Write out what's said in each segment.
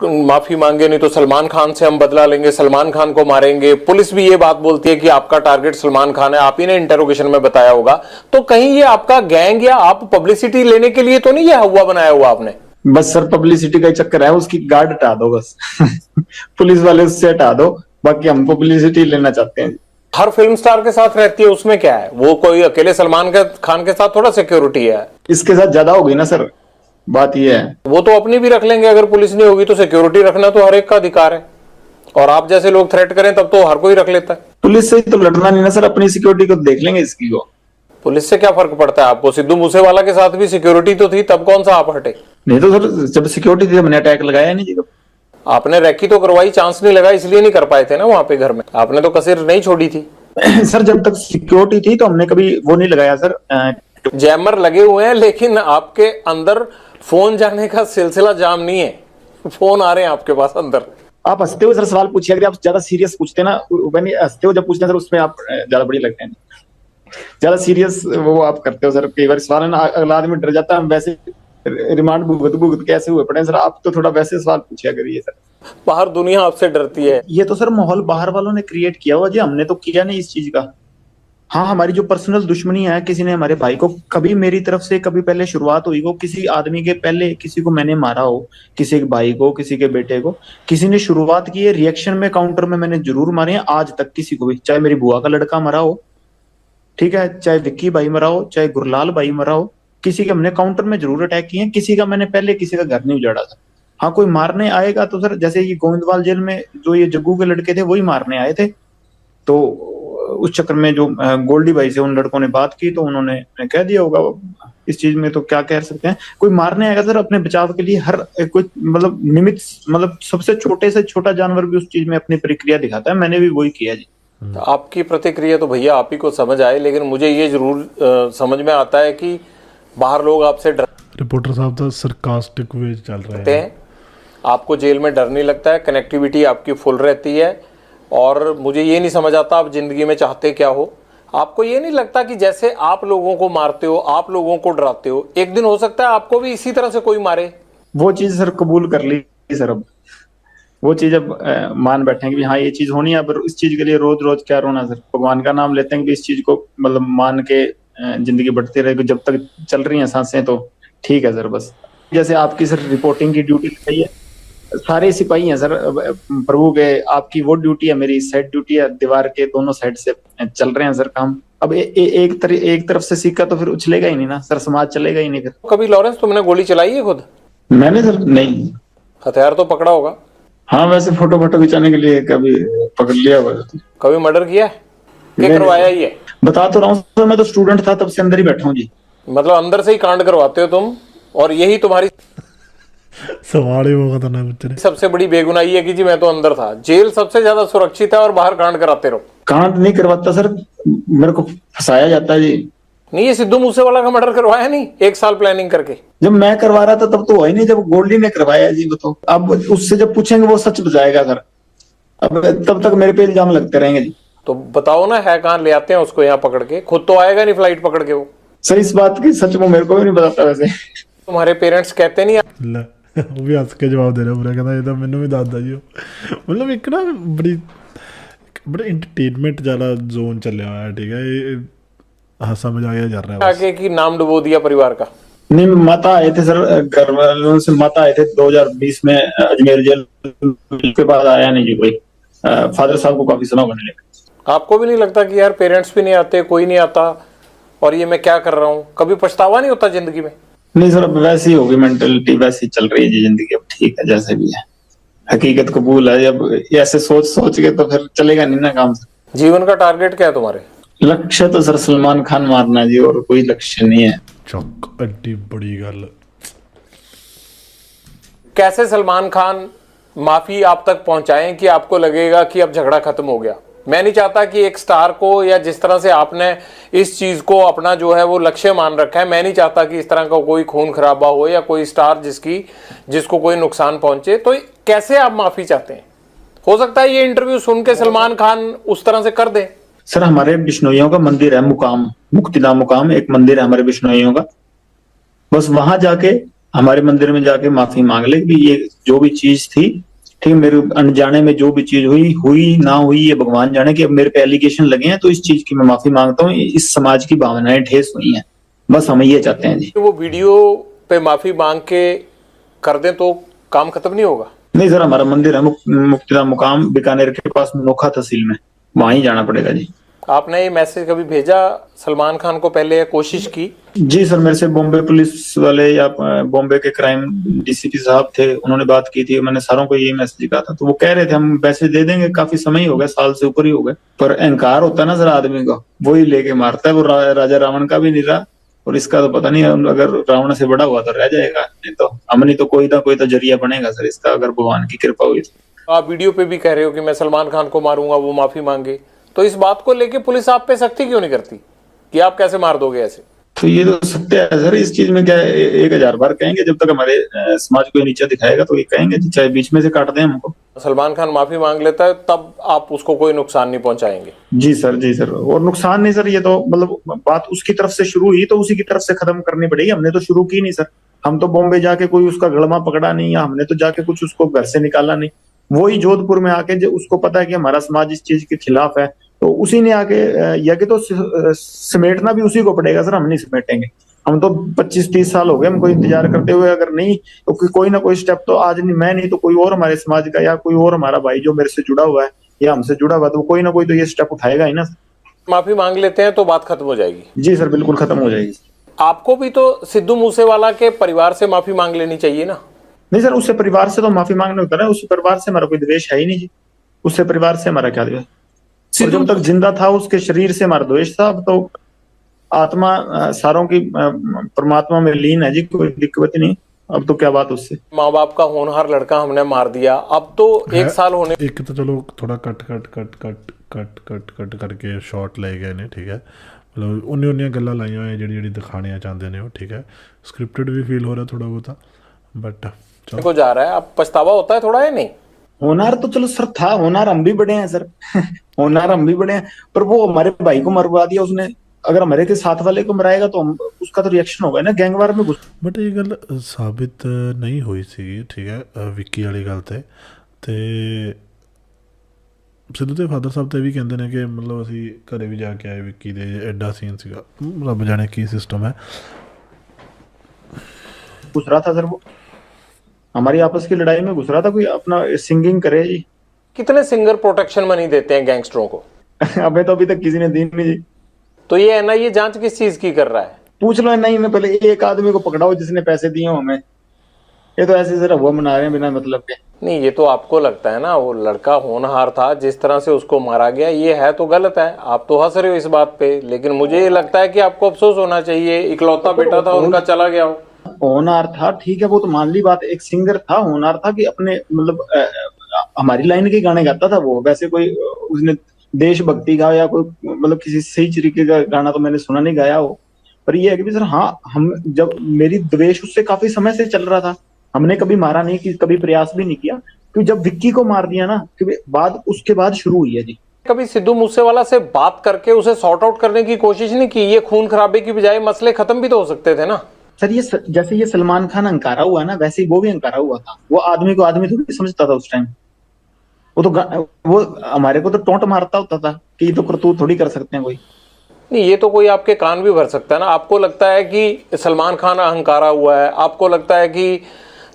माफी मांगे नहीं तो सलमान खान से हम बदला लेंगे, सलमान खान को मारेंगे। पुलिस भी ये बात बोलती है कि आपका टारगेट सलमान खान है, आप ही ने इंटरोगेशन में बताया होगा। तो कहीं ये आपका गैंग या आप पब्लिसिटी लेने के लिए तो नहीं ये हुआ बनाया हुआ आपने? बस सर पब्लिसिटी का ही चक्कर है, उसकी गार्ड हटा दो बस। पुलिस वाले उससे हटा दो, बाकी हम पब्लिसिटी लेना चाहते हैं। हर फिल्म स्टार के साथ रहती है, उसमें क्या है? वो कोई अकेले सलमान खान के साथ थोड़ा सिक्योरिटी है। इसके साथ ज्यादा हो गई ना सर, बात ये है। वो तो अपनी भी रख लेंगे, अगर पुलिस नहीं होगी तो सिक्योरिटी रखना तो हर एक का अधिकार है। और आप जैसे लोग थ्रेट करें तब तो हर कोई रख लेता है। पुलिस से तो लड़ना नहीं ना सर, अपनी सिक्योरिटी को देख लेंगे इसकी को। पुलिस से क्या फर्क पड़ता है आपको? सिद्धू मूसेवाला के साथ भी सिक्योरिटी तो थी, तब कौन सा आप हटे? नहीं तो सर जब सिक्योरिटी थी हमने अटैक लगाया नहीं जी। आपने रैकी तो करवाई, चांस नहीं लगा इसलिए नहीं कर पाए थे ना वहां पे घर में। आपने तो कसर नहीं छोड़ी थी। सर जब तक सिक्योरिटी थी तो हमने कभी वो नहीं लगाया सर। जैमर लगे हुए हैं लेकिन आपके अंदर फोन जाने का सिलसिला जाम नहीं है। फोन आ रहे हैं आपके पास अंदर। आप हंसते हो सर सवाल पूछिए, अगर आप ज्यादा सीरियस पूछते ना, हंसते हो जब पूछते हैं सर उसमें आप ज्यादा बड़ी लगते हैं। ज्यादा सीरियस वो आप करते हो सर, कई बार सवाल है ना अगला आदमी डर जाता है। हम वैसे रिमांड भुगत भुगत कैसे हुए पड़े सर, आप तो थोड़ा वैसे सवाल पूछिया करिए सर। बाहर दुनिया आपसे डरती है। ये तो सर माहौल बाहर वालों ने क्रिएट किया हुआ जी, हमने तो किया नहीं इस चीज का। हाँ हमारी जो पर्सनल दुश्मनी है, किसी ने हमारे भाई को कभी मेरी तरफ से कभी पहले शुरुआत हुई हो, किसी आदमी के पहले किसी को मैंने मारा हो, किसी के भाई को, किसी के बेटे को, किसी ने शुरुआत की है, रिएक्शन में काउंटर में मैंने जरूर मारे हैं। आज तक किसी को भी, चाहे मेरी बुआ का लड़का मरा हो, ठीक है, चाहे विक्की भाई मरा हो, चाहे गुरलाल भाई मरा हो, किसी के हमने काउंटर में जरूर अटैक किए हैं। किसी का मैंने पहले किसी का घर नहीं उजाड़ा था। हाँ कोई मारने आएगा तो सर जैसे ये गोविंदवाल जेल में जो ये जग्गू के लड़के थे वही मारने आए थे, तो उस चक्कर में जो गोल्डी भाई से उन लड़कों ने बात की तो उन्होंने कह दिया होगा। इस चीज में तो क्या कह सकते हैं, कोई मारने आएगा सर अपने बचाव के लिए हर कोई मतलब निमित्त, मतलब सबसे छोटे से छोटा जानवर भी उस चीज में अपनी प्रक्रिया दिखाता है। मैंने भी वही किया जी। तो आपकी प्रतिक्रिया तो भैया आप ही को समझ आए, लेकिन मुझे ये जरूर समझ में आता है कि बाहर लोग आपसे डर। रिपोर्टर साहब तो सरकास्टिक वे चल रहे हैं। आपको जेल में डर नहीं लगता है, कनेक्टिविटी आपकी फुल रहती है। और मुझे ये नहीं समझ आता आप जिंदगी में चाहते क्या हो। आपको ये नहीं लगता कि जैसे आप लोगों को मारते हो, आप लोगों को डराते हो, एक दिन हो सकता है आपको भी इसी तरह से कोई मारे? वो चीज सर कबूल कर ली सर, अब वो चीज अब मान बैठे हैं कि हाँ ये चीज होनी है। अब इस चीज के लिए रोज रोज क्या रोना सर, भगवान का नाम लेते हैं कि इस चीज को मतलब मान के जिंदगी बढ़ती रहेगी। जब तक चल रही हैं सांसें तो ठीक है सर। बस जैसे आपकी सर रिपोर्टिंग की ड्यूटी लगाई है, सारे सिपाही हैं सर प्रभु के, आपकी वो ड्यूटी है, मेरी साइड ड्यूटी है, दीवार के दोनों साइड से चल रहे हैं सर काम। अब एक तरफ से सिक्का तो फिर उछलेगा ही नहीं ना सर, समाज चलेगा ही नहीं फिर। कभी लॉरेंस तुमने गोली चलाई है खुद? मैंने सर नहीं। हथियार तो पकड़ा होगा? हाँ वैसे फोटो खिंचाने के लिए कभी पकड़ लिया हुआ। कभी मर्डर किया है? क्या करवाया ही है? बता तो रहा हूँ, मैं तो स्टूडेंट था तब से अंदर ही बैठा हूँ जी। मतलब अंदर से ही कांड करवाते हो तुम, और यही तुम्हारी सवाल ही होगा तो ना बच्चे। सबसे बड़ी बेगुनाही है कि जी मैं तो अंदर था। जेल सबसे ज्यादा सुरक्षित है और बाहर कांड कराते रहो। कांड नहीं करवाता सर, मेरे को फंसाया जाता है जी। नहीं, ये सिद्धू मूसेवाला का मर्डर करवाया नहीं 1 साल प्लानिंग करके? जब मैं करवा रहा था तब तो हुआ ही नहीं, जब गोल्डी ने करवाया जी बताओ। अब उससे जब पूछेंगे वो सच बताएगा सर, अब तब तक मेरे पे इल्जाम लगते रहेंगे जी। तो बताओ ना, है कहां? ले आते हैं उसको यहाँ पकड़ के, खुद तो आएगा नहीं फ्लाइट पकड़ के वो। सर इस बात की सच वो मेरे को भी नहीं बताता वैसे। तुम्हारे पेरेंट्स कहते नहीं? वो भी हंस के जवाब दे रहा बुरा, कहता ये तो मैंने भी दादा जी मतलब एक ना बड़ा एंटरटेनमेंट वाला जोन चल रहा है, ठीक है, हंसा मजाक जा रहा है आगे की नाम डुबो दिया परिवार का। नहीं माता आए थे सर, घर वालों से माता आए थे 2020 में अजमेर जेल, के बाद आया नहीं जी कोई। फादर साहब को काफी सुना होने लगा। आपको भी नहीं लगता कि यार पेरेंट्स भी नहीं आते, कोई नहीं आता, और ये मैं क्या कर रहा हूँ? कभी पछतावा नहीं होता जिंदगी में? नहीं सर अब वैसी होगी मेंटेलिटी, वैसी चल रही है जी जिंदगी। अब ठीक है जैसे भी है, हकीकत कबूल है। अब ऐसे सोच के तो फिर चलेगा नहीं ना काम सर। जीवन का टारगेट क्या है तुम्हारे? लक्ष्य तो सर सलमान खान मारना जी, और कोई लक्ष्य नहीं है। चौक अड्डी बड़ी गल। कैसे सलमान खान माफी आप तक पहुंचाएं कि आपको लगेगा कि अब झगड़ा खत्म हो गया? मैं नहीं चाहता कि एक स्टार को, या जिस तरह से आपने इस चीज को अपना जो है वो लक्ष्य मान रखा है, मैं नहीं चाहता कि इस तरह का कोई खून खराबा हो या कोई स्टार जिसको कोई नुकसान पहुंचे। तो कैसे आप माफी चाहते हैं? हो सकता है ये इंटरव्यू सुन के सलमान खान उस तरह से कर दे। सर हमारे बिश्नोइयों का मंदिर है मुकाम, मुक्तिधाम मुकाम एक मंदिर है हमारे बिश्नोइयों का। बस वहां जाके हमारे मंदिर में जाके माफी मांग ले कि ये जो भी चीज थी, ठीक, मेरे अनजाने में जो भी चीज हुई हुई ना हुई ये भगवान जाने, कि अब मेरे पे एलिगेशन लगे हैं तो इस चीज की मैं माफी मांगता हूँ, इस समाज की भावनाएं ठेस हुई हैं, बस हम ये चाहते हैं जी। वो वीडियो पे माफी मांग के कर दें तो काम खत्म नहीं होगा? नहीं सर, हमारा मंदिर है मुक्तिधाम मुकाम बीकानेर के पास नोखा तहसील में, वहां ही जाना पड़ेगा जी। आपने ये मैसेज कभी भेजा सलमान खान को पहले या कोशिश की? जी सर, मेरे से बॉम्बे पुलिस वाले या बॉम्बे के क्राइम डीसीपी साहब थे, उन्होंने बात की थी, मैंने सारों को यही मैसेज कहा था, तो वो कह रहे थे हम मैसेज दे देंगे, काफी समय ही हो गया, साल से ऊपर ही हो गए, पर अहंकार होता है ना सर आदमी का, वो ही लेके मारता है। वो राजा रावण का भी नहीं रहा, और इसका तो पता नहीं, अगर रावण से बड़ा हुआ तो रह जाएगा, नहीं तो हमने तो कोई ना कोई तो जरिया बनेगा सर इसका, अगर भगवान की कृपा हुई तो। आप वीडियो पे भी कह रहे हो कि मैं सलमान खान को मारूंगा, वो माफी मांगे, तो इस बात को लेके पुलिस आप पे सख्ती क्यों नहीं करती कि आप कैसे मार दोगे ऐसे? तो ये तो सत्य है सर, इस चीज में क्या है, 1000 बार कहेंगे, जब तक हमारे समाज को नीचा दिखाएगा तो ये कहेंगे, चाहे बीच में से काट दें हमको। सलमान खान माफी मांग लेता है तब आप उसको कोई नुकसान नहीं पहुंचाएंगे? जी सर, जी सर, और नुकसान नहीं सर, ये तो मतलब बात उसकी तरफ से शुरू हुई तो उसी की तरफ से खत्म करनी पड़ेगी, हमने तो शुरू की नहीं सर, हम तो बॉम्बे जाके कोई उसका गड़मा पकड़ा नहीं, या हमने तो जाके कुछ उसको घर से निकाला नहीं, वही जोधपुर में आके जो उसको पता है कि हमारा समाज इस चीज के खिलाफ है, तो उसी ने आके या कि तो समेटना भी उसी को पड़ेगा सर, हम नहीं समेटेंगे। हम तो 25-30 साल हो गए हमको इंतजार करते हुए, अगर नहीं तो कोई ना कोई स्टेप तो आज नहीं, मैं नहीं तो कोई और हमारे समाज का या कोई और हमारा भाई जो मेरे से जुड़ा हुआ है या हमसे जुड़ा हुआ, तो कोई ना कोई तो ये स्टेप उठाएगा ही ना। माफी मांग लेते हैं तो बात खत्म हो जाएगी? जी सर, बिल्कुल खत्म हो जाएगी। आपको भी तो सिद्धू मूसेवाला के परिवार से माफी मांग लेनी चाहिए ना? नहीं सर, उससे परिवार से तो माफी मांगने होता है, उस परिवार से हमारा कोई द्वेष है ही नहीं जी, उससे परिवार से हमारा क्या द्वेष, और जब तक जिंदा था उसके शरीर से हमारा द्वेष था, अब तो आत्मा सारों की परमात्मा में लीन है जी, कोई दिक्कत नहीं, अब तो क्या बात उससे। माँ बाप का होनहार लड़का हमने मार दिया, अब तो 1 साल होने, एक तो चलो थोड़ा cut cut cut cut cut cut cut करके शॉट ले गए ने, ठीक है, मतलब उन्नी गल्लां लाइयां होई जेह्ड़ी जेह्ड़ी दिखाने चाहते ने वो, ठीक है, स्क्रिप्टेड भी फील हो रहा थोड़ा बहुता, बट चलो को जा रहा है, अब पछतावा होता है थोड़ा, है नहीं? होनार तो चलो सर था, होनार हम भी बड़े हैं सर होनार हम भी बड़े हैं, पर वो हमारे भाई को मरवा दिया उसने, अगर हमारे के साथ वाले को मराएगा तो हम उसका तो रिएक्शन होगा ना, गैंगवार में घुस। बट ये गल साबित नहीं हुई सी, ठीक है, विक्की वाली गल ते सिद्धू ਦੇ ਫਾਦਰ ਸਾਹਿਬ ਤੇ ਵੀ ਕਹਿੰਦੇ ਨੇ ਕਿ ਮਤਲਬ ਅਸੀਂ ਘਰੇ ਵੀ ਜਾ ਕੇ ਆਏ ਵਿੱਕੀ ਦੇ, ਐਡਾ ਸੀਨ ਸੀਗਾ, ਰੱਬ ਜਾਣੇ ਕੀ ਸਿਸਟਮ ਹੈ। घुस रहा था सर, वो हमारी आपस की लड़ाई में घुस रहा था, कोई अपना सिंगिंग करे जी। कितने सिंगर प्रोटेक्शन मनी देते हैं गैंगस्टरों को? अबे तो अभी तक किसी ने दी नहीं जी। तो ये एनआईए जांच किस चीज की कर रहा है? पूछ लो नहीं, मैं पहले एक आदमी को पकड़ाओ जिसने पैसे दिए हो हमें, ये तो ऐसे सर हुआ मना रहे हैं बिना मतलब के। नहीं, ये तो आपको लगता है ना, वो लड़का होनहार था, जिस तरह से उसको मारा गया ये है तो गलत है, आप तो हंस रहे हो इस बात पे, लेकिन मुझे ये लगता है कि आपको अफसोस होना चाहिए, इकलौता बेटा था उनका चला गया हो। होनहार था, ठीक है, वो तो मान ली बात, एक सिंगर था, होनहार था कि अपने मतलब हमारी लाइन के गाने गाता था वो, वैसे कोई उसने देशभक्ति का या कोई मतलब किसी सही तरीके का गाना तो मैंने सुना नहीं गाया हो, पर ये है कि सर हाँ, हम जब मेरी द्वेष उससे काफी समय से चल रहा था, हमने कभी मारा नहीं, कि कभी प्रयास भी नहीं किया, क्योंकि जब विक्की को मार दिया ना, क्योंकि बाद उसके बाद शुरू हुई है जी। कभी सिद्धू मूसेवाला से बात करके उसे सॉर्ट आउट करने की कोशिश नहीं की? ये खून खराबे की बजाय मसले खत्म भी तो हो सकते थे ना। सर ये जैसे ये सलमान खान अंकारा हुआ ना, वैसे ही वो भी अंकारा हुआ था, वो आदमी को आदमी थोड़ी समझता था उस टाइम, वो तो वो हमारे को तो टोंट मारता होता था कि ये तो करतूत थोड़ी कर सकते हैं कोई। नहीं, ये तो कोई आपके कान भी भर सकता है ना। आपको लगता है कि सलमान खान अहंकारा हुआ है, आपको लगता है कि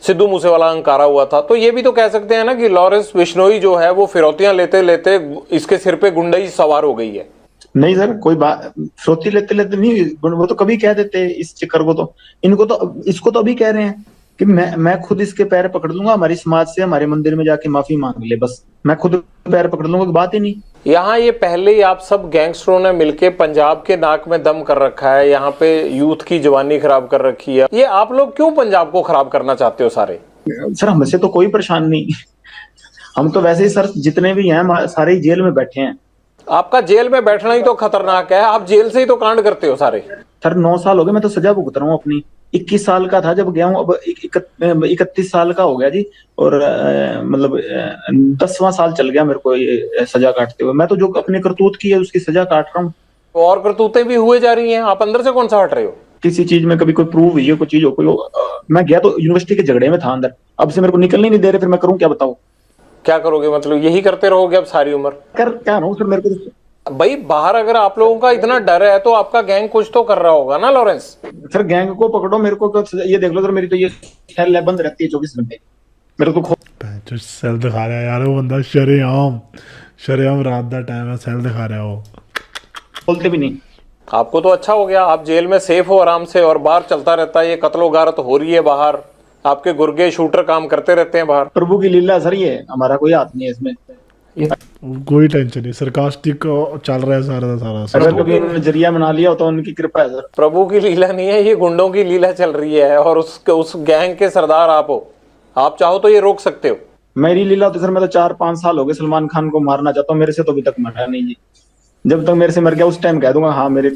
सिद्धू मूसेवाला अहंकारा हुआ था, तो ये भी तो कह सकते हैं ना कि लॉरेंस बिश्नोई जो है वो फिरौतियां लेते लेते इसके सिर पे गुंडई सवार हो गई है। नहीं सर, कोई बात फिरौती लेते लेते नहीं, वो तो कभी कह देते इस चक्कर को, तो इनको तो इसको तो अभी कह रहे हैं कि मैं खुद इसके पैर पकड़ लूंगा, हमारी समाज से हमारे मंदिर में जाके माफी मांग ले, बस मैं खुद पैर पकड़ लूंगा, बात ही नहीं। यहाँ ये पहले ही आप सब गैंगस्टरों ने मिलके पंजाब के नाक में दम कर रखा है, यहाँ पे यूथ की जवानी खराब कर रखी है, ये आप लोग क्यों पंजाब को खराब करना चाहते हो सारे? सर हमसे तो कोई परेशान नहीं, हम तो वैसे ही सर जितने भी हैं सारे ही जेल में बैठे हैं। आपका जेल में बैठना ही तो खतरनाक है, आप जेल से ही तो कांड करते हो सारे। सर 9 साल हो गए, मैं तो सजा भुगत रहा हूँ अपनी, 21 साल का था जब गया हूँ, अब 31 साल का हो गया जी, और मतलब 10वां साल चल गया मेरे को ये सजा काटते हुए। मैं तो जो अपने करतूत की है उसकी सजा काट रहा हूँ। और करतूतें भी हुए जा रही हैं, आप अंदर से कौन सा हट रहे हो? किसी चीज में कभी कोई प्रूव हुई है, कोई चीज हो, मैं गया तो यूनिवर्सिटी के झगड़े में था अंदर, अब से मेरे को निकलने नहीं दे रहे, फिर मैं करूं क्या बताओ? क्या करोगे, मतलब यही करते रहोगे अब सारी उम्र? कर क्या रहा हूँ फिर, मेरे को भाई बाहर अगर आप लोगों का इतना डर है तो आपका गैंग कुछ तो कर रहा होगा ना लॉरेंस? फिर गैंग को पकड़ो, मेरे को ये देख लो सर, मेरी तो ये सेल बंद रहती है 24 घंटे, मेरे को जो सेल दिखा रहा है यार वो बंदा, शरेआम रात का टाइम है, सेल दिखा रहा है वो। खोलते भी नहीं। आपको तो अच्छा हो गया, आप जेल में सेफ हो आराम से, और बाहर चलता रहता है ये कत्लो गारत हो रही है बाहर, आपके गुर्गे शूटर काम करते रहते हैं बाहर। प्रभु की लीला सर, ये हमारा कोई हाथ नहीं है इसमें। कोई टेंशन नहीं, सरकास्टिक चल रहा है सारा का सारा। अगर कभी उन्होंने जरिया बना लिया हो तो उनकी कृपा है सर। प्रभु की लीला नहीं है, ये गुंडों की लीला चल रही है, और उस गैंग के सरदार आप हो। आप चाहो तो ये रोक सकते हो। मेरी लीला तो सर, मैं तो 4-5 साल हो गए सलमान खान को मारना चाहता हूँ, मेरे से तो अभी तक मरा नहीं जी। जब तक मेरे से मर गया उस टाइम कह दूंगा हाँ मेरी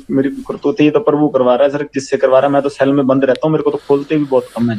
करतूत, ये तो प्रभु करवा रहा है सर, जिससे करवा रहा है। मैं तो सेल में बंद रहता हूँ, मेरे को तो खोलते भी बहुत कम है।